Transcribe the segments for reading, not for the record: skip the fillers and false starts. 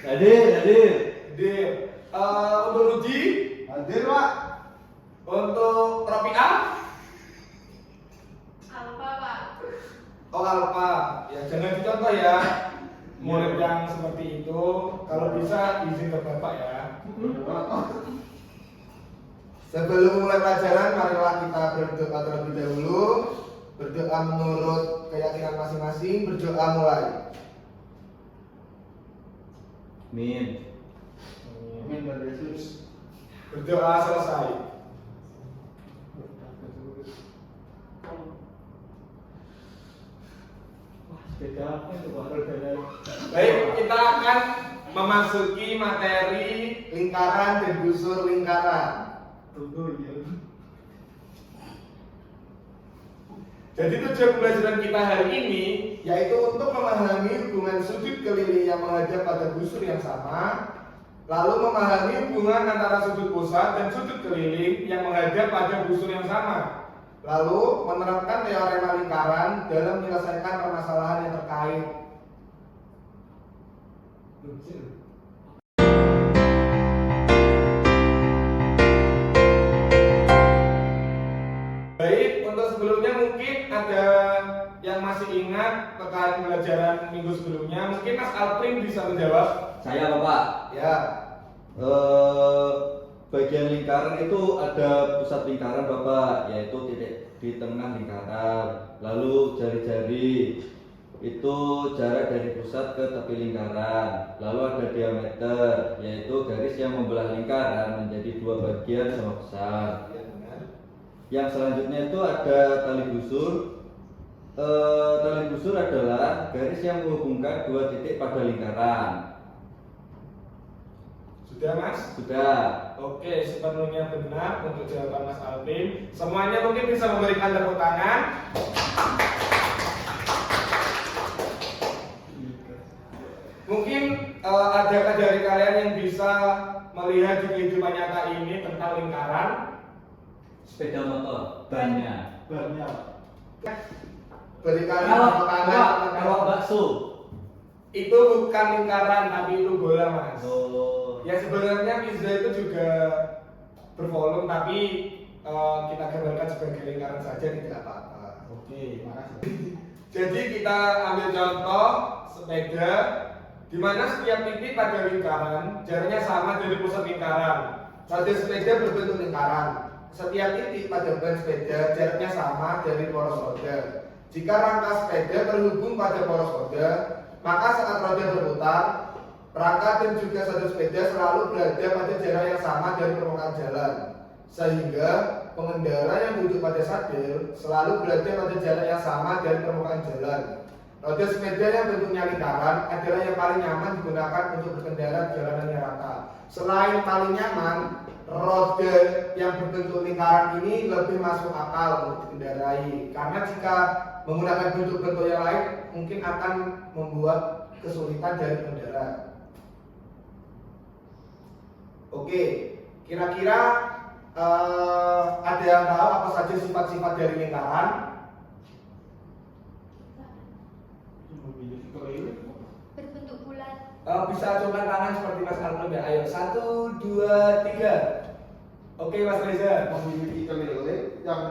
Hadir. Hadir. Untuk Rudi? Hadir, Pak. Untuk Tropika? Alfa, Pak. Oh, Alfa. Ya, jangan dicontoh ya. Murid yang seperti itu, kalau bisa izin ke Bapak ya. Sebelum mulai pelajaran, marilah kita berdoa terlebih dahulu. Berdoa menurut keyakinan masing-masing. Berdoa mulai. Amin. Amin dan Yesus. Berdoa selesai. Beda apa itu Pak? Baik, kita akan memasuki materi lingkaran dan busur lingkaran. Tunggu ya. Jadi tujuan pembelajaran kita hari ini yaitu untuk memahami hubungan sudut keliling yang menghadap pada busur yang sama, lalu memahami hubungan antara sudut pusat dan sudut keliling yang menghadap pada busur yang sama, lalu menerapkan teorema lingkaran dalam menyelesaikan permasalahan yang terkait. Baik, untuk sebelumnya mungkin ada yang masih ingat terkait pembelajaran minggu sebelumnya. Mungkin Mas Alprin bisa menjawab. Saya Bapak. Ya, Bagian lingkaran itu ada pusat lingkaran Bapak, yaitu titik di tengah lingkaran. Lalu jari-jari itu jarak dari pusat ke tepi lingkaran. Lalu ada diameter, yaitu garis yang membelah lingkaran menjadi dua bagian sama besar. Yang selanjutnya itu ada tali busur. Tali busur adalah garis yang menghubungkan dua titik pada lingkaran. sudah Mas? Sudah. Oke, sepenuhnya benar untuk jawaban Mas Alvin. Semuanya mungkin bisa memberikan tepuk tangan. Mungkin adakah dari kalian yang bisa melihat di kehidupan nyata ini tentang lingkaran? Sepeda motor, bannya. Bannya. Beri kalian tepuk tangan. Kalau bakso. Itu bukan lingkaran, tapi itu bola, Mas. Oh. Ya sebenarnya pizza itu juga bervolume, tapi kita gambarkan sebagai lingkaran saja, tidak apa-apa. Oke, makasih. Jadi kita ambil contoh sepeda, di mana setiap titik pada lingkaran jaraknya sama dari pusat lingkaran. Roda sepeda berbentuk lingkaran. Setiap titik pada ban sepeda jaraknya sama dari poros roda. Jika rangka sepeda terhubung pada poros roda, maka saat roda berputar, rangka dan juga sadel sepeda selalu berada pada jarak yang sama dari permukaan jalan. Sehingga pengendara yang duduk pada sadel selalu berada pada jarak yang sama dari permukaan jalan. Roda sepeda yang bentuknya lingkaran adalah yang paling nyaman digunakan untuk berkendara di jalanan yang rata. Selain paling nyaman, roda yang berbentuk lingkaran ini lebih masuk akal untuk dikendarai. Karena jika menggunakan bentuk-bentuk yang lain mungkin akan membuat kesulitan dari pengendara. Oke, kira-kira ada yang tahu apa saja sifat-sifat dari lingkaran? Berbentuk bulat. Bisa acungkan tangan seperti Mas Alvin ya. Ayo, 1, 2, 3. Oke, Mas Reza. Memiliki keliling yang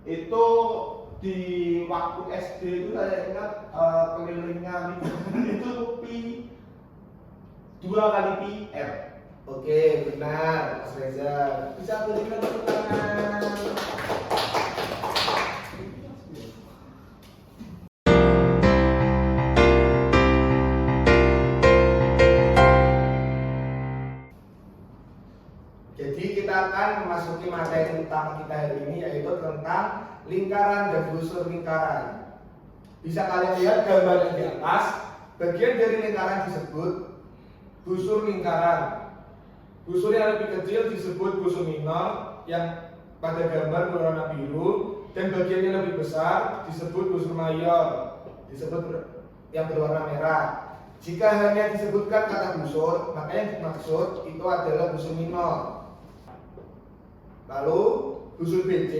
itu di waktu SD itu saya ingat kelilingnya itu pi 2 kali pi r. Oke, benar, Mas Reza. Bisa berikan tepuk tangan. Jadi kita akan memasuki materi utama kita hari ini, yaitu tentang lingkaran dan busur lingkaran. Bisa kalian lihat gambar yang di atas. Bagian dari lingkaran disebut busur lingkaran. Busur yang lebih kecil disebut busur minor yang pada gambar berwarna biru, dan bagian yang lebih besar disebut busur mayor, yang berwarna merah. Jika hanya disebutkan kata busur, maka yang dimaksud itu adalah busur minor. Lalu busur BC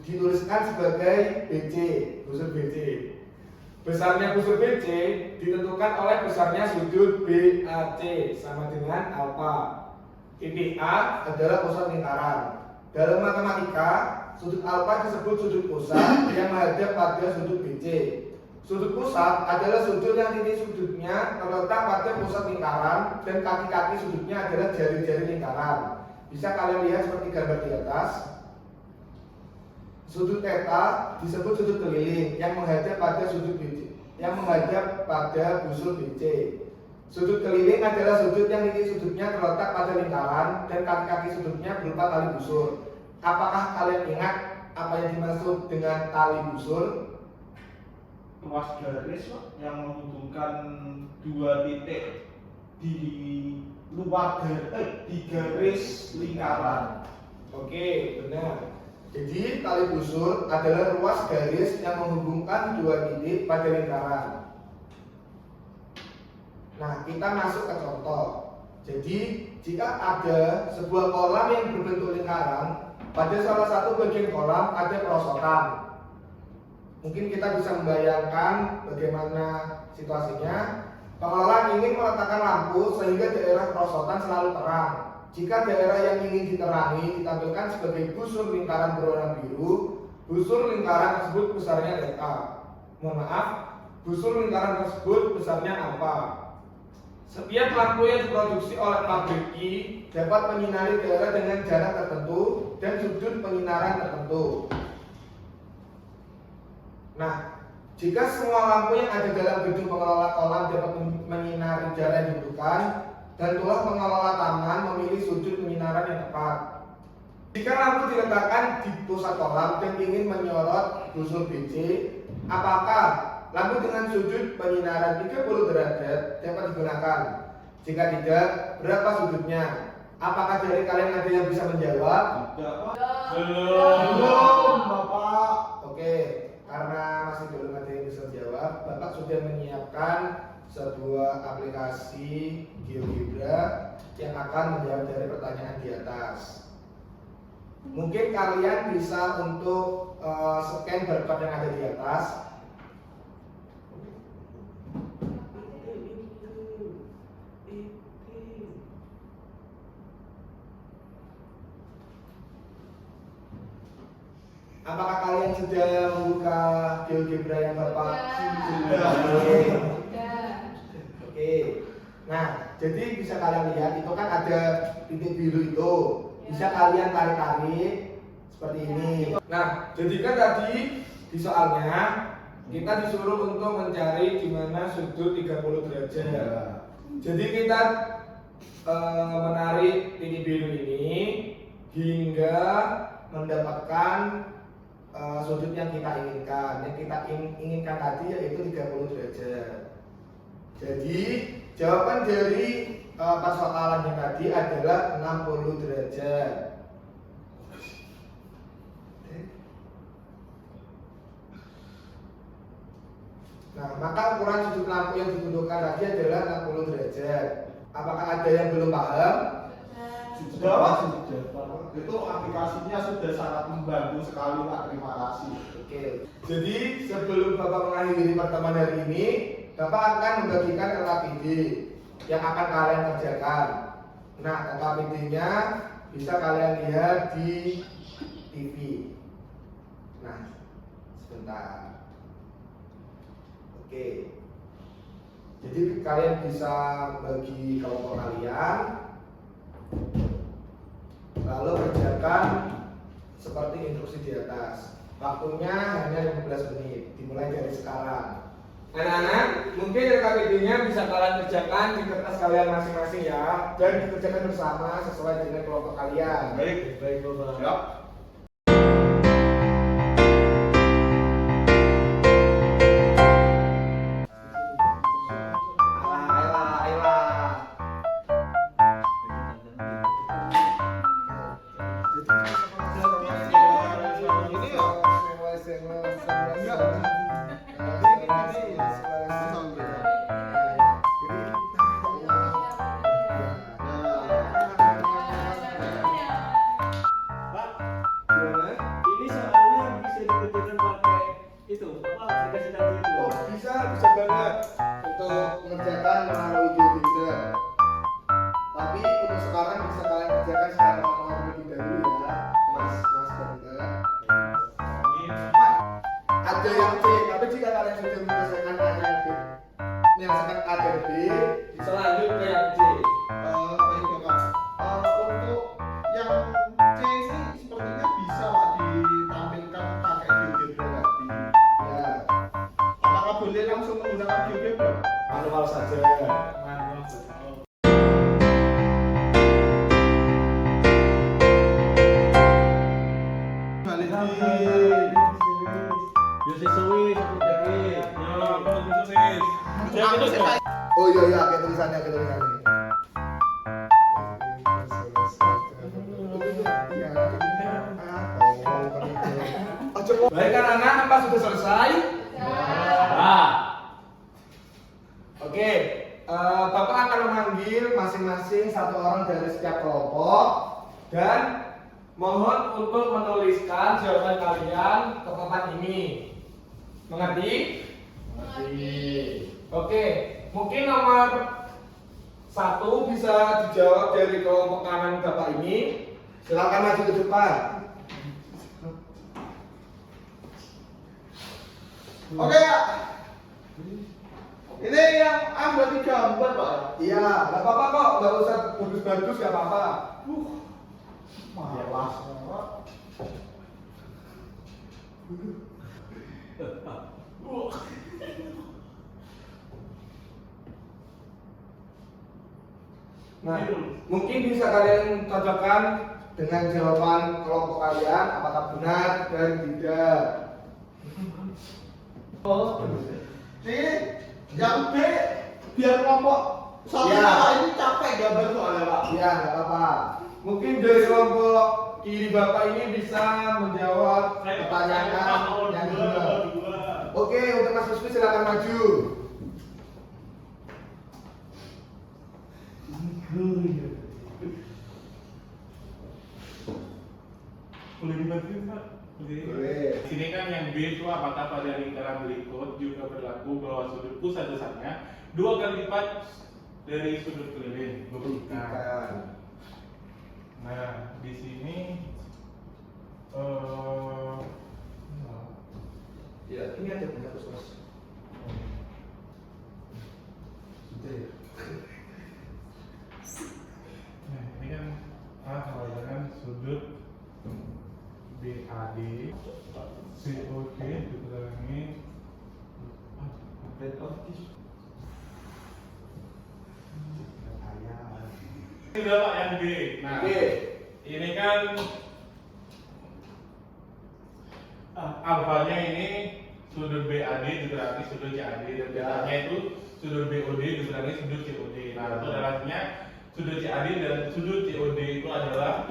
dituliskan sebagai BC, busur BC. Besarnya busur BC ditentukan oleh besarnya sudut BAC sama dengan alfa. Titik A adalah pusat lingkaran. Dalam matematika, sudut alfa disebut sudut pusat yang menghadap pada sudut BC. Sudut pusat adalah sudut yang titik sudutnya terletak pada pusat lingkaran dan kaki-kaki sudutnya adalah jari-jari lingkaran. Bisa kalian lihat seperti gambar di atas. Sudut theta disebut sudut keliling yang menghadap pada sudut BC, yang menghadap pada busur BC. Sudut keliling adalah sudut yang titik sudutnya terletak pada lingkaran dan kaki-kaki sudutnya berupa tali busur. Apakah kalian ingat apa yang dimaksud dengan tali busur? Ruas garis Pak, yang menghubungkan dua titik di di garis lingkaran. Oke, benar. Jadi tali busur adalah ruas garis yang menghubungkan dua titik pada lingkaran. Nah, kita masuk ke contoh. Jadi, jika ada sebuah kolam yang berbentuk lingkaran, pada salah satu bagian kolam ada perosotan. Mungkin kita bisa membayangkan bagaimana situasinya. Pengelola ingin meletakkan lampu sehingga daerah perosotan selalu terang. Jika daerah yang ingin diterangi ditampilkan sebagai busur lingkaran berwarna biru, busur lingkaran tersebut besarnya delta. Mohon maaf, busur lingkaran tersebut besarnya alfa. Setiap lampu yang diproduksi oleh pabrik I dapat menyinari daerah dengan jarak tertentu dan sudut penyinaran tertentu. Nah, jika semua lampu yang ada dalam gedung pengelola kolam dapat menyinari jarak yang dibutuhkan, tentulah pengelola taman memilih sudut penyinaran yang tepat. Jika lampu diletakkan di pusat kolam dan ingin menyorot busur BC, apakah lampu dengan sudut penyinaran 30 derajat dapat digunakan? Jika tidak, berapa sudutnya? Apakah dari kalian ada yang bisa menjawab? Tidak Pak. Belum. Bapak. Oke, karena masih belum ada yang bisa menjawab, Bapak sudah menyiapkan sebuah aplikasi GeoGebra yang akan menjawab dari pertanyaan di atas. Mungkin kalian bisa untuk scan barcode yang ada di atas. Apakah kalian sudah membuka GeoGebra yang Bapak? Sudah. Oke. Sudah. Oke. Nah, jadi bisa kalian lihat itu kan ada titik biru itu. Bisa kalian tarik-tarik seperti ini. Nah, jadi kan tadi di soalnya kita disuruh untuk mencari di mana sudut 30 derajat. Jadi kita menarik titik biru ini hingga mendapatkan sudut yang kita inginkan. Yang kita inginkan tadi yaitu 30 derajat. Jadi jawaban dari persoalannya tadi adalah 60 derajat. Nah, maka ukuran sudut lampu yang dibutuhkan tadi adalah 60 derajat. Apakah ada yang belum paham? Sudah Pak, sudah Pak. Itu aplikasinya sudah sangat membantu sekali Pak. Terima kasih. Oke. Jadi sebelum Bapak mengakhiri pertemuan hari ini, Bapak akan membagikan LKPD yang akan kalian kerjakan. Nah, LKPD-nya bisa kalian lihat di TV. Nah, sebentar. Oke. Jadi kalian bisa bagi kelompok kalian, lalu kerjakan seperti instruksi di atas. Waktunya hanya 15 menit, dimulai dari sekarang. Anak-anak, mungkin LKPD-nya bisa kalian kerjakan di kertas kalian masing-masing ya, dan dikerjakan bersama sesuai dengan kelompok kalian. Baik, Bapak. Siap. berdasarkan A dan B, bisa lanjut ke yang C. Baik Bapak. Untuk yang C sih sepertinya bisa Pak ditampilkan pakai GeoGebra tadi. Ya, Apakah boleh langsung menggunakan GeoGebra? manual saja. Balik di Yo siswi seperti Oh iya iya, kayak tulisannya, kayak tulisannya. Baik anak-anak, apa sudah selesai? Ah, Oke, Bapak akan memanggil masing-masing satu orang dari setiap kelompok dan mohon untuk menuliskan jawaban kalian ke papan ini. Mengerti? Oke, mungkin nomor 1 bisa dijawab dari kelompok kanan Bapak ini. Silakan maju ke depan. Oke ya. Ini yang ambil di gambar Pak. Iya, nggak apa-apa kok, nggak usah bagus-bagus, nggak apa-apa. Malas. Nah, mungkin bisa kalian cocokkan dengan jawaban kelompok kalian, apakah benar dan tidak. Ini yang B biar kelompok soalnya Ya. Pak ini capek gambar soalnya Pak. Iya, nggak apa-apa. Mungkin dari kelompok kiri Bapak ini bisa menjawab pertanyaan yang kedua. Oke, untuk Mas Rizky silakan maju. Boleh dibantuin Pak? Boleh. Di sini kan yang B itu apakah pada lingkaran berikut juga berlaku bahwa sudut pusat besarnya 2 kali lipat dari sudut keliling. Buktikan. Nah, di sini Ya, ini ada benar Mas. Sudah ya. nah, ini kan A sama dengan sudut BAD COD dikurangi ini adalah yang B. Nah, Oke. ini kan alfanya ini sudut BAD dikurangi sudut CAD dan betanya itu sudut BOD dikurangi sudut COD. Nah, itu artinya sudut CAD dan sudut COD itu adalah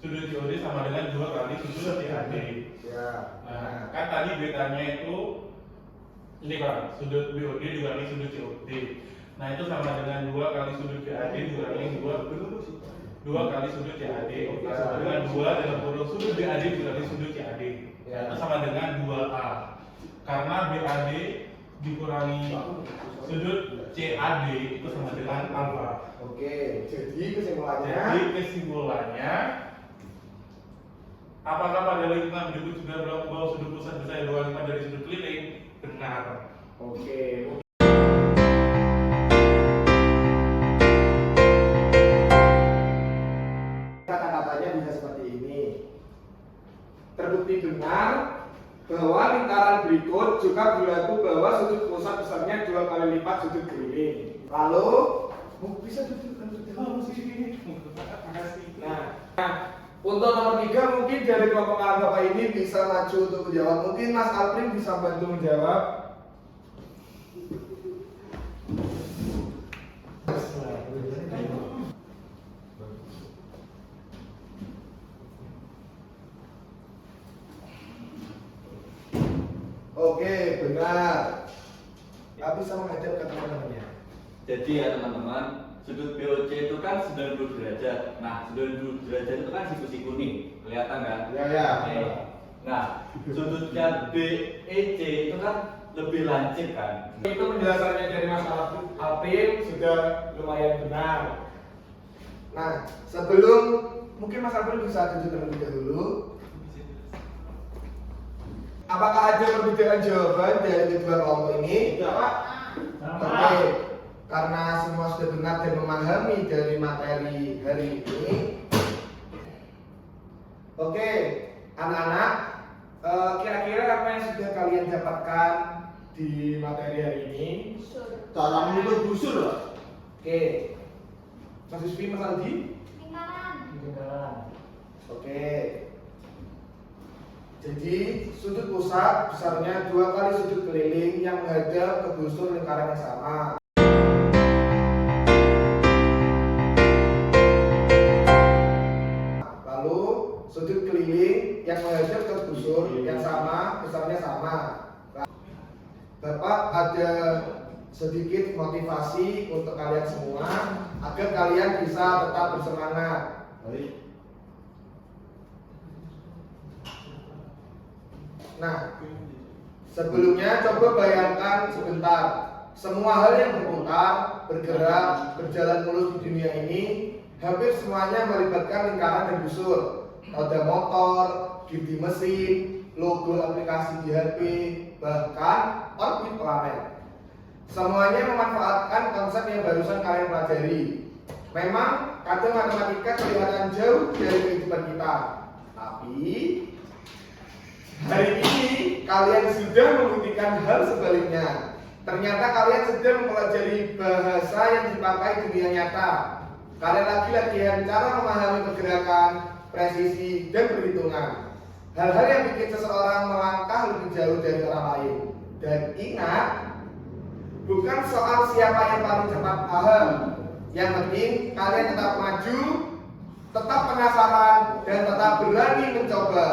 sudut COD sama dengan 2 kali sudut CAD. Ya. Nah, kan tadi betanya itu ini kan sudut BOD dikurangi sudut COD. Nah, itu sama dengan 2 kali sudut BAD dikurangi 2 kali sudut CAD. Sama dengan 2 dalam kurung sudut BAD dikurangi sudut CAD. Ya. Itu sama dengan 2A. Karena BAD dikurangi sudut CAD itu sama dengan alfa. Oke, jadi kesimpulannya Jadi kesimpulannya, apakah pada lingkaran berikut juga berlaku bahwa sudut pusat besar 2 kali lipat dari sudut keliling? Benar. oke. Kata-katanya bisa seperti ini. Terbukti benar bahwa lingkaran berikut juga berlaku bahwa sudut pusat besarnya 2 kali lipat sudut keliling. Lalu, bisa tunjukkan Nah, untuk nomor 3 mungkin dari kelompok Bapak ini bisa maju untuk menjawab. Mungkin Mas Alprin bisa bantu menjawab. Oke, benar. Nggak bisa menghadap ke teman-temannya. jadi ya teman-teman, sudut BOC itu kan 90 derajat. Nah, 90 derajat itu kan siku-siku nih, kelihatan kan? Ya, ya. Oke. Nah, sudutnya BEC itu kan lebih lancip kan? Itu penjelasannya dari Mas Alpin sudah lumayan benar. Nah, sebelum mungkin Mas Alpin bisa tunjuk terlebih dahulu. Apakah ada perbedaan jawaban dari kedua kelompok ini? Tidak Pak. Oke, karena semua sudah benar dan memahami dari materi hari ini. Oke, anak-anak, kira-kira apa yang sudah kalian dapatkan di materi hari ini? Cara menutup busur lah. Oke, Mas Yusfi, Mas Aldi? Lingkaran. Oke. Jadi sudut pusat besarnya 2 kali sudut keliling yang menghadap ke busur lingkaran yang sama. Lalu sudut keliling yang menghadap ke busur yang sama besarnya sama. Bapak ada sedikit motivasi untuk kalian semua agar kalian bisa tetap bersemangat. Baik. Nah, sebelumnya coba bayangkan sebentar. Semua hal yang berputar, bergerak, berjalan mulus di dunia ini hampir semuanya melibatkan lingkaran dan busur. Roda motor, gear di mesin, logo aplikasi di HP, bahkan orbit planet. Semuanya memanfaatkan konsep yang barusan kalian pelajari. Memang kadang matematika kelihatan jauh dari kehidupan kita, tapi hari ini kalian sudah membuktikan hal sebaliknya. Ternyata kalian sedang mempelajari bahasa yang dipakai dunia nyata. Kalian lagi latihan cara memahami pergerakan, presisi, dan perhitungan. Hal-hal yang bikin seseorang melangkah lebih jauh dari orang lain. Dan ingat, bukan soal siapa yang paling cepat paham. Yang penting kalian tetap maju, tetap penasaran, dan tetap berani mencoba.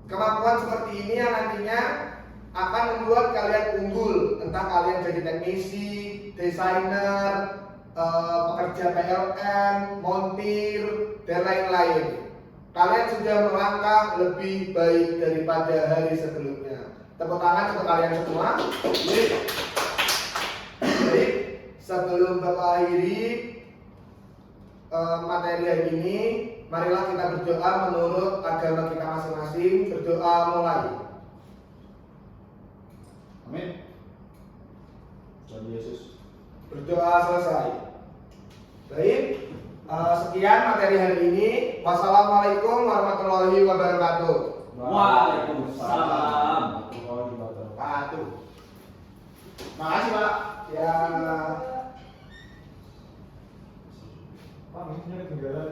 Kemampuan seperti ini yang nantinya akan membuat kalian unggul, entah kalian jadi teknisi, desainer, pekerja PLN, montir, dan lain-lain. Kalian sudah melangkah lebih baik daripada hari sebelumnya. Tepuk tangan untuk kalian semua. Baik, sebelum Bapak akhiri materi hari ini, marilah kita berdoa menurut agama kita masing-masing. Berdoa mulai. Amin. Tuhan Yesus. Berdoa selesai. Baik, sekian materi hari ini. Wassalamualaikum warahmatullahi wabarakatuh. Waalaikumsalam. Wabarakatuh. Makasih Pak. Ya. Pak, ini ketinggalan.